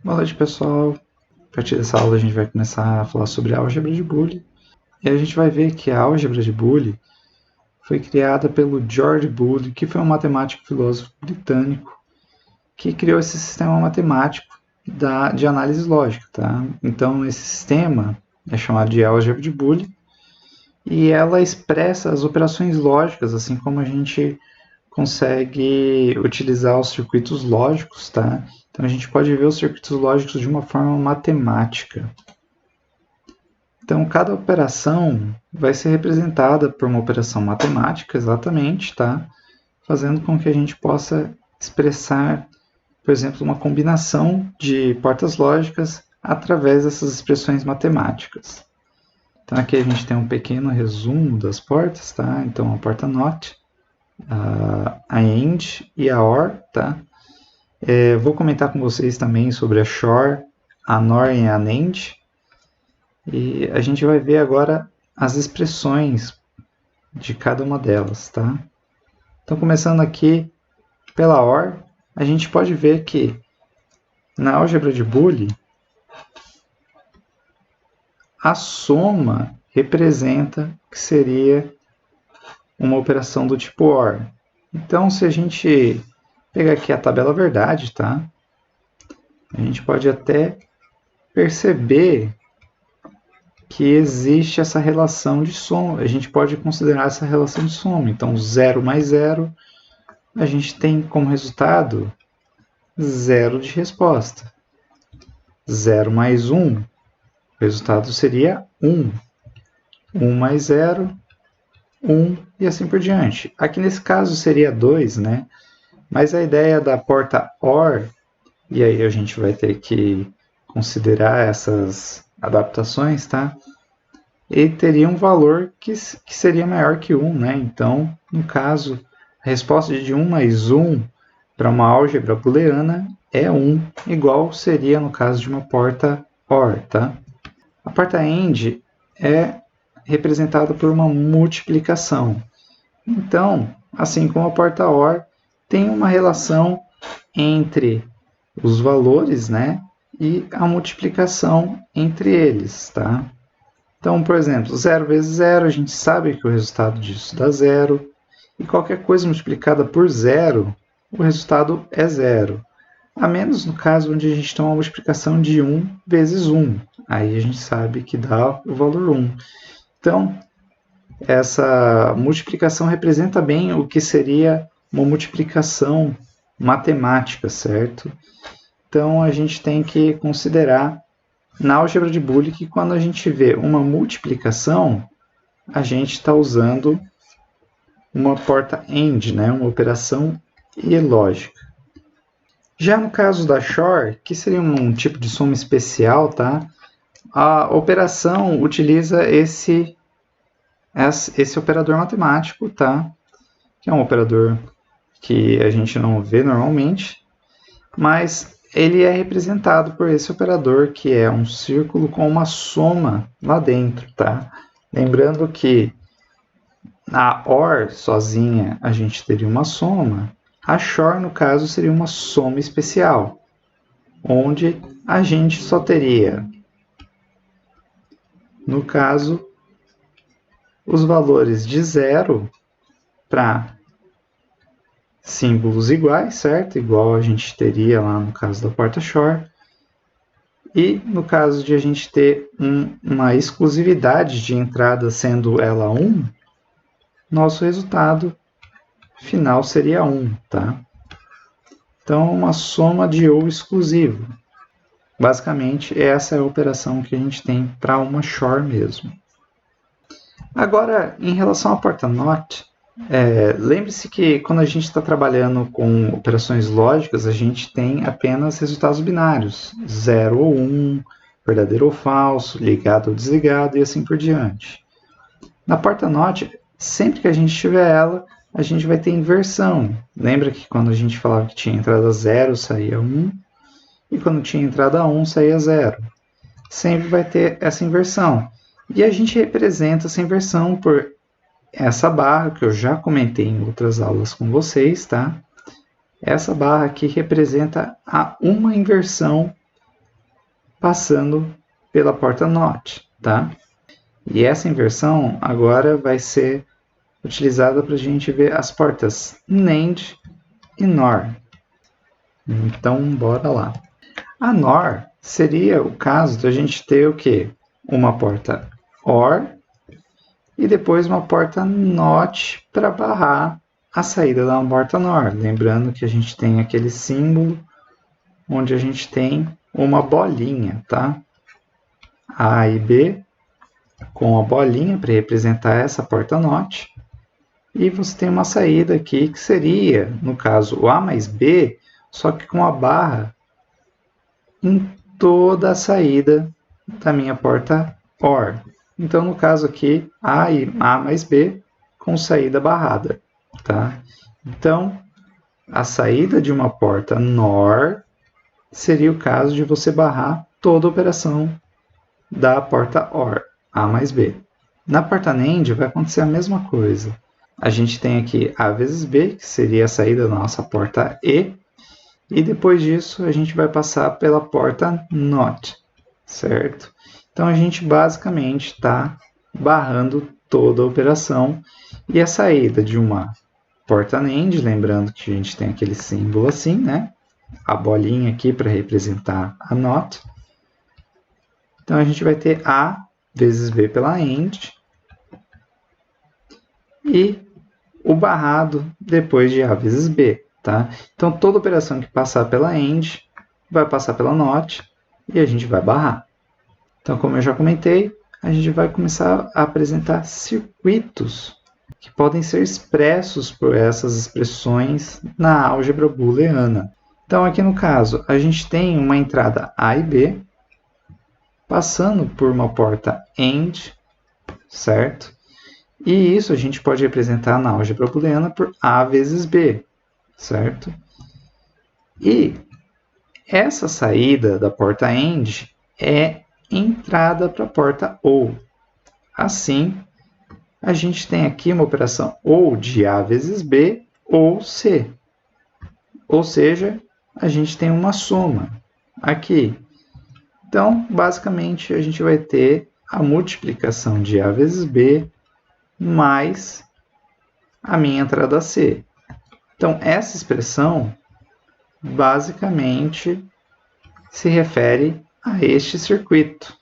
Boa noite, pessoal. A partir dessa aula a gente vai começar a falar sobre a álgebra de Boole. E a gente vai ver que a álgebra de Boole foi criada pelo George Boole, que foi um matemático e filósofo britânico que criou esse sistema matemático de análise lógica. Tá? Então, esse sistema é chamado de álgebra de Boole e ela expressa as operações lógicas, assim como a gente consegue utilizar os circuitos lógicos, tá? Então a gente pode ver os circuitos lógicos de uma forma matemática. Então cada operação vai ser representada por uma operação matemática, exatamente, tá? Fazendo com que a gente possa expressar, por exemplo, uma combinação de portas lógicas através dessas expressões matemáticas. Então aqui a gente tem um pequeno resumo das portas, tá? Então a porta NOT, a AND e a OR, tá? Vou comentar com vocês também sobre a SHOR, a NOR e a NAND. E a gente vai ver agora as expressões de cada uma delas, tá? Então, começando aqui pela OR, a gente pode ver que na álgebra de Boole, a soma representa que seria uma operação do tipo OR. Então, se a gente pegar aqui a tabela verdade, tá? A gente pode até perceber que existe essa relação de soma. A gente pode considerar essa relação de soma. Então, 0 mais 0, a gente tem como resultado 0 de resposta. 0 mais 1, o resultado seria 1. 1 mais 0, 1 e assim por diante. Aqui nesse caso seria 2, né? Mas a ideia da porta OR, e aí a gente vai ter que considerar essas adaptações, tá? Ele teria um valor que seria maior que 1, né? Então, no caso, a resposta de 1 mais 1 para uma álgebra booleana é 1, igual seria no caso de uma porta OR, tá? A porta AND é representada por uma multiplicação. Então, assim como a porta OR, tem uma relação entre os valores, né, e a multiplicação entre eles, tá? Então, por exemplo, 0 vezes 0, a gente sabe que o resultado disso dá 0, e qualquer coisa multiplicada por 0, o resultado é 0. A menos no caso onde a gente tem uma multiplicação de 1 vezes 1, aí a gente sabe que dá o valor 1. Então, essa multiplicação representa bem o que seria uma multiplicação matemática, certo? Então, a gente tem que considerar na álgebra de Boole que quando a gente vê uma multiplicação, a gente está usando uma porta AND, né? Uma operação ilógica. Já no caso da SHOR, que seria um tipo de soma especial, tá? A operação utiliza esse operador matemático, tá? Que é um operador que a gente não vê normalmente, mas ele é representado por esse operador, que é um círculo com uma soma lá dentro, tá? Lembrando que a OR sozinha a gente teria uma soma, a SHOR, no caso, seria uma soma especial, onde a gente só teria, no caso, os valores de 0 para símbolos iguais, certo? Igual a gente teria lá no caso da porta SHOR. E no caso de a gente ter uma exclusividade de entrada sendo ela 1, nosso resultado final seria 1, tá? Então, uma soma de ou exclusivo. Basicamente, essa é a operação que a gente tem para uma SHOR mesmo. Agora, em relação à porta NOT, lembre-se que quando a gente está trabalhando com operações lógicas, a gente tem apenas resultados binários, 0 ou 1, verdadeiro ou falso, ligado ou desligado e assim por diante. Na porta NOT, sempre que a gente tiver ela, a gente vai ter inversão. Lembra que quando a gente falava que tinha entrada 0, saía 1, e quando tinha entrada 1, saía 0. Sempre vai ter essa inversão. E a gente representa essa inversão por essa barra, que eu já comentei em outras aulas com vocês, tá? Essa barra aqui representa uma inversão passando pela porta NOT, tá? E essa inversão agora vai ser utilizada para a gente ver as portas NAND e NOR. Então, bora lá. A NOR seria o caso de a gente ter o quê? Uma porta OR e depois uma porta NOT para barrar a saída da porta NOR. Lembrando que a gente tem aquele símbolo onde a gente tem uma bolinha, tá? A e B com a bolinha para representar essa porta NOT. E você tem uma saída aqui que seria, no caso, o A mais B, só que com a barra em toda a saída da minha porta OR. Então, no caso aqui, A e A mais B com saída barrada, tá? Então, a saída de uma porta NOR seria o caso de você barrar toda a operação da porta OR, A mais B. Na porta NAND vai acontecer a mesma coisa. A gente tem aqui A vezes B, que seria a saída da nossa porta E, e depois disso a gente vai passar pela porta NOT, certo? Então a gente basicamente está barrando toda a operação e a saída de uma porta NAND, lembrando que a gente tem aquele símbolo assim, né? A bolinha aqui para representar a NOT. Então a gente vai ter A vezes B pela AND e o barrado depois de A vezes B. Tá? Então, toda operação que passar pela AND vai passar pela NOT e a gente vai barrar. Então, como eu já comentei, a gente vai começar a apresentar circuitos que podem ser expressos por essas expressões na álgebra booleana. Então, aqui no caso, a gente tem uma entrada A e B passando por uma porta AND, certo? E isso a gente pode representar na álgebra booleana por A vezes B. Certo? E essa saída da porta AND é entrada para a porta OR. Assim, a gente tem aqui uma operação ou de A vezes B ou C. Ou seja, a gente tem uma soma aqui. Então, basicamente, a gente vai ter a multiplicação de A vezes B mais a minha entrada C. Então, essa expressão basicamente se refere a este circuito.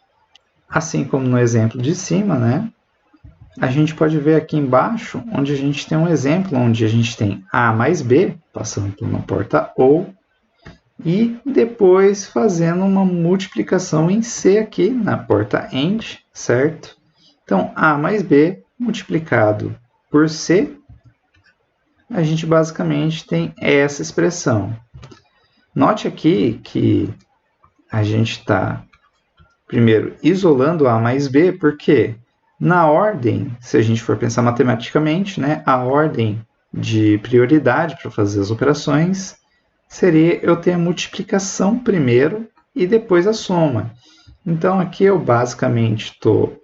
Assim como no exemplo de cima, né? A gente pode ver aqui embaixo, onde a gente tem um exemplo onde a gente tem A mais B, passando por uma porta OR, e depois fazendo uma multiplicação em C aqui, na porta AND, certo? Então, A mais B multiplicado por C, a gente basicamente tem essa expressão. Note aqui que a gente está, primeiro, isolando A mais B, porque na ordem, se a gente for pensar matematicamente, né, a ordem de prioridade para fazer as operações seria eu ter a multiplicação primeiro e depois a soma. Então, aqui eu basicamente estou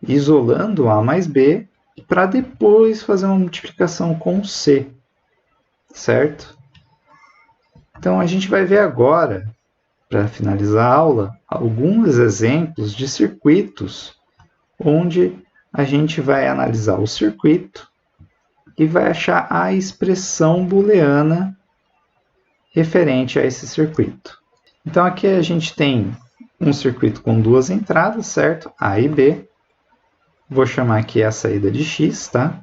isolando A mais B para depois fazer uma multiplicação com C, certo? Então, a gente vai ver agora, para finalizar a aula, alguns exemplos de circuitos onde a gente vai analisar o circuito e vai achar a expressão booleana referente a esse circuito. Então, aqui a gente tem um circuito com duas entradas, certo? A e B. Vou chamar aqui a saída de X, tá?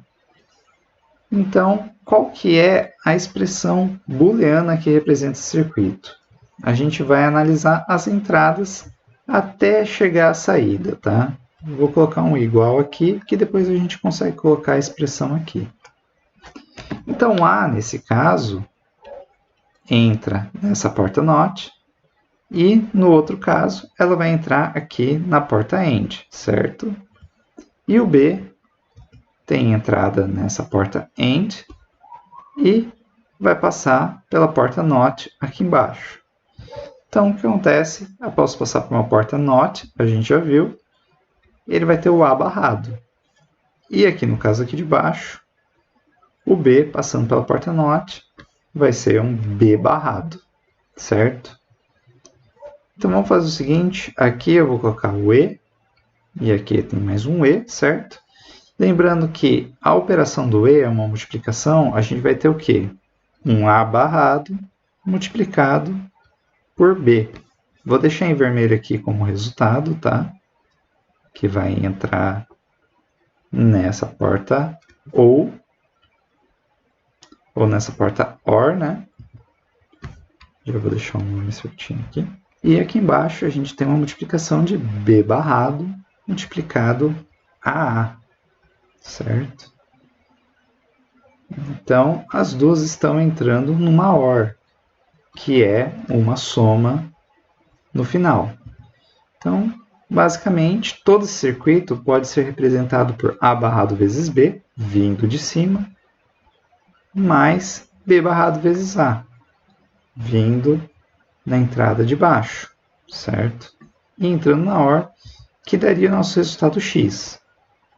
Então, qual que é a expressão booleana que representa esse circuito? A gente vai analisar as entradas até chegar à saída, tá? Vou colocar um igual aqui, que depois a gente consegue colocar a expressão aqui. Então, A, nesse caso, entra nessa porta NOT, e no outro caso, ela vai entrar aqui na porta AND, certo? E o B tem entrada nessa porta AND e vai passar pela porta NOT aqui embaixo. Então, o que acontece? Após passar por uma porta NOT, a gente já viu, ele vai ter o A barrado. E aqui no caso aqui de baixo, o B passando pela porta NOT vai ser um B barrado, certo? Então vamos fazer o seguinte, aqui eu vou colocar o E, e aqui tem mais um E, certo? Lembrando que a operação do E é uma multiplicação, a gente vai ter o quê? Um A barrado multiplicado por B. Vou deixar em vermelho aqui como resultado, tá? Que vai entrar nessa porta ou nessa porta OR, né? Já vou deixar o nome certinho aqui. E aqui embaixo a gente tem uma multiplicação de B barrado multiplicado a A, certo? Então, as duas estão entrando numa OR, que é uma soma no final. Então, basicamente, todo esse circuito pode ser representado por A barrado vezes B, vindo de cima, mais B barrado vezes A, vindo na entrada de baixo, certo? E entrando na OR, que daria o nosso resultado X.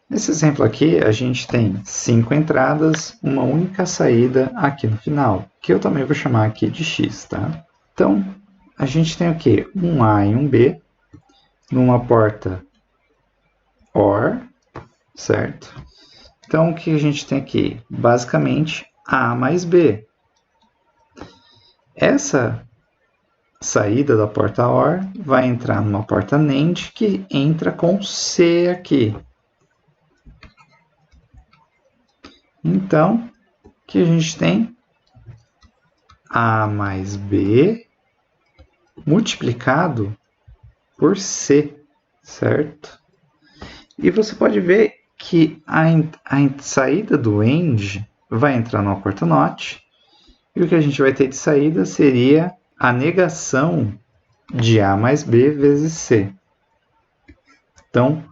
Nesse exemplo aqui, a gente tem 5 entradas, uma única saída aqui no final, que eu também vou chamar aqui de X, tá? Então, a gente tem o quê? Um A e um B, numa porta OR, certo? Então, o que a gente tem aqui? Basicamente, A mais B. Essa saída da porta OR vai entrar numa porta NAND que entra com C aqui. Então, o que a gente tem? A mais B multiplicado por C, certo? E você pode ver que a saída do AND vai entrar numa porta NOT, e o que a gente vai ter de saída seria a negação de A mais B vezes C. Então,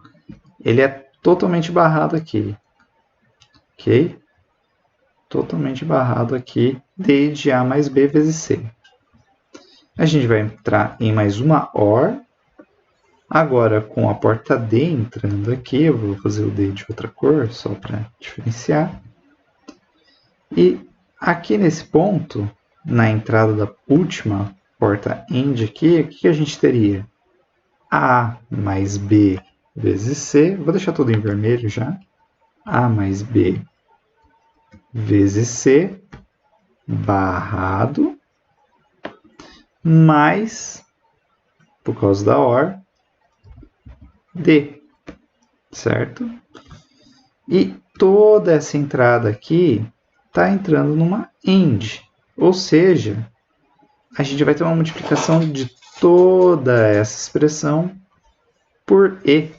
ele é totalmente barrado aqui, ok? Totalmente barrado aqui, D de A mais B vezes C. A gente vai entrar em mais uma OR. Agora, com a porta D entrando aqui, eu vou fazer o D de outra cor, só para diferenciar. E aqui nesse ponto, na entrada da última porta AND aqui, o que a gente teria? A mais B vezes C. Vou deixar tudo em vermelho já. A mais B vezes C barrado mais, por causa da OR, D, certo? E toda essa entrada aqui está entrando numa AND, ou seja, a gente vai ter uma multiplicação de toda essa expressão por E,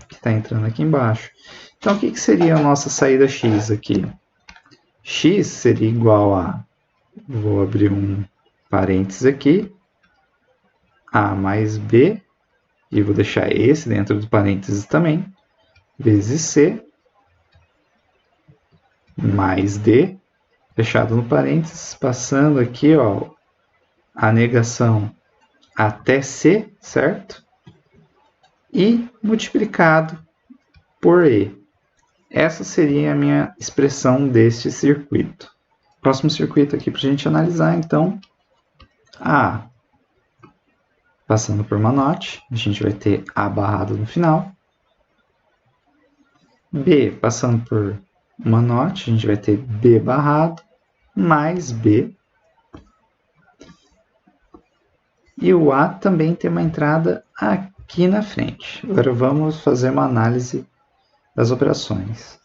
que está entrando aqui embaixo. Então, o que seria a nossa saída X aqui? X seria igual a, vou abrir um parênteses aqui, A mais B, e vou deixar esse dentro do parênteses também, vezes C, mais D, fechado no parênteses, passando aqui ó, a negação até C, certo? E multiplicado por E. Essa seria a minha expressão deste circuito. Próximo circuito aqui para a gente analisar, então, A. Passando por uma NOT, a gente vai ter A barrado no final. B, passando por uma NOT, a gente vai ter B barrado, mais B. E o A também tem uma entrada aqui na frente. Agora vamos fazer uma análise das operações.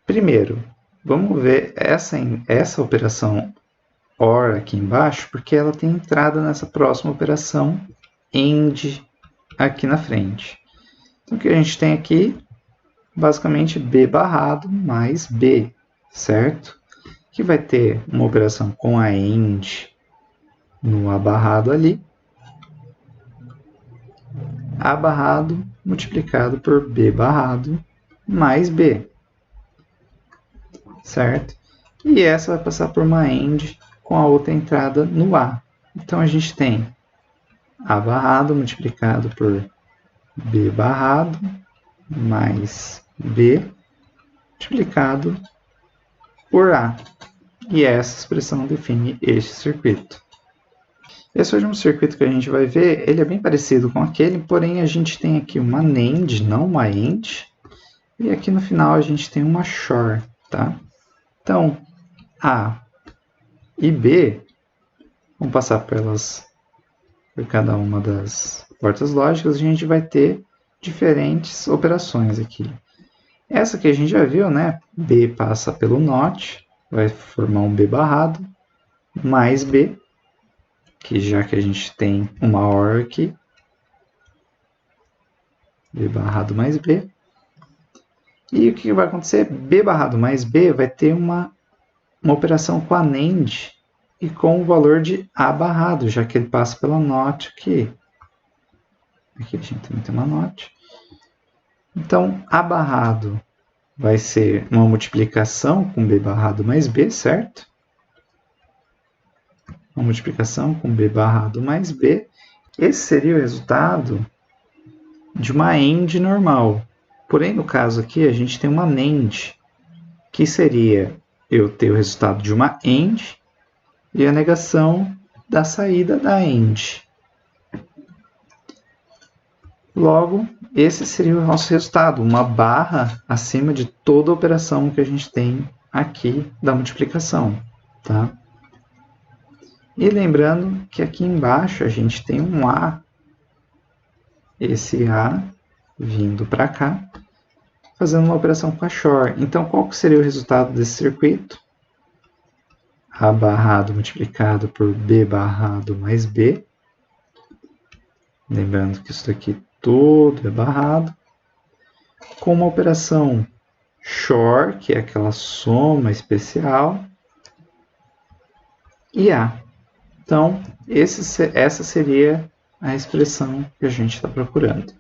Primeiro, vamos ver essa operação OR aqui embaixo, porque ela tem entrada nessa próxima operação AND aqui na frente. Então, o que a gente tem aqui? Basicamente, B barrado mais B, certo? Que vai ter uma operação com a AND no A barrado ali. A barrado multiplicado por B barrado mais B, certo? E essa vai passar por uma AND com a outra entrada no A. Então, a gente tem A barrado multiplicado por B barrado mais B multiplicado por A. E essa expressão define este circuito. Esse último circuito que a gente vai ver, ele é bem parecido com aquele, porém a gente tem aqui uma NAND, não uma AND, e aqui no final a gente tem uma XOR, tá? Então, A e B, vamos passar por cada uma das portas lógicas, a gente vai ter diferentes operações aqui. Essa que a gente já viu, né? B passa pelo NOT, vai formar um B barrado, mais B, que já que a gente tem uma OR aqui, B barrado mais B. E o que vai acontecer? B barrado mais B vai ter uma operação com a NAND e com o valor de A barrado, já que ele passa pela NOT aqui. Aqui a gente também tem uma NOT. Então, A barrado vai ser uma multiplicação com B barrado mais B, certo? Uma multiplicação com B barrado mais B. Esse seria o resultado de uma AND normal. Porém, no caso aqui, a gente tem uma NAND, que seria eu ter o resultado de uma AND e a negação da saída da AND. Logo, esse seria o nosso resultado, uma barra acima de toda a operação que a gente tem aqui da multiplicação. Tá? E lembrando que aqui embaixo a gente tem um A, esse A vindo para cá, fazendo uma operação com a XOR. Então, qual que seria o resultado desse circuito? A barrado multiplicado por B barrado mais B. Lembrando que isso daqui tudo é barrado. Com uma operação XOR, que é aquela soma especial, e A. Então, essa seria a expressão que a gente está procurando.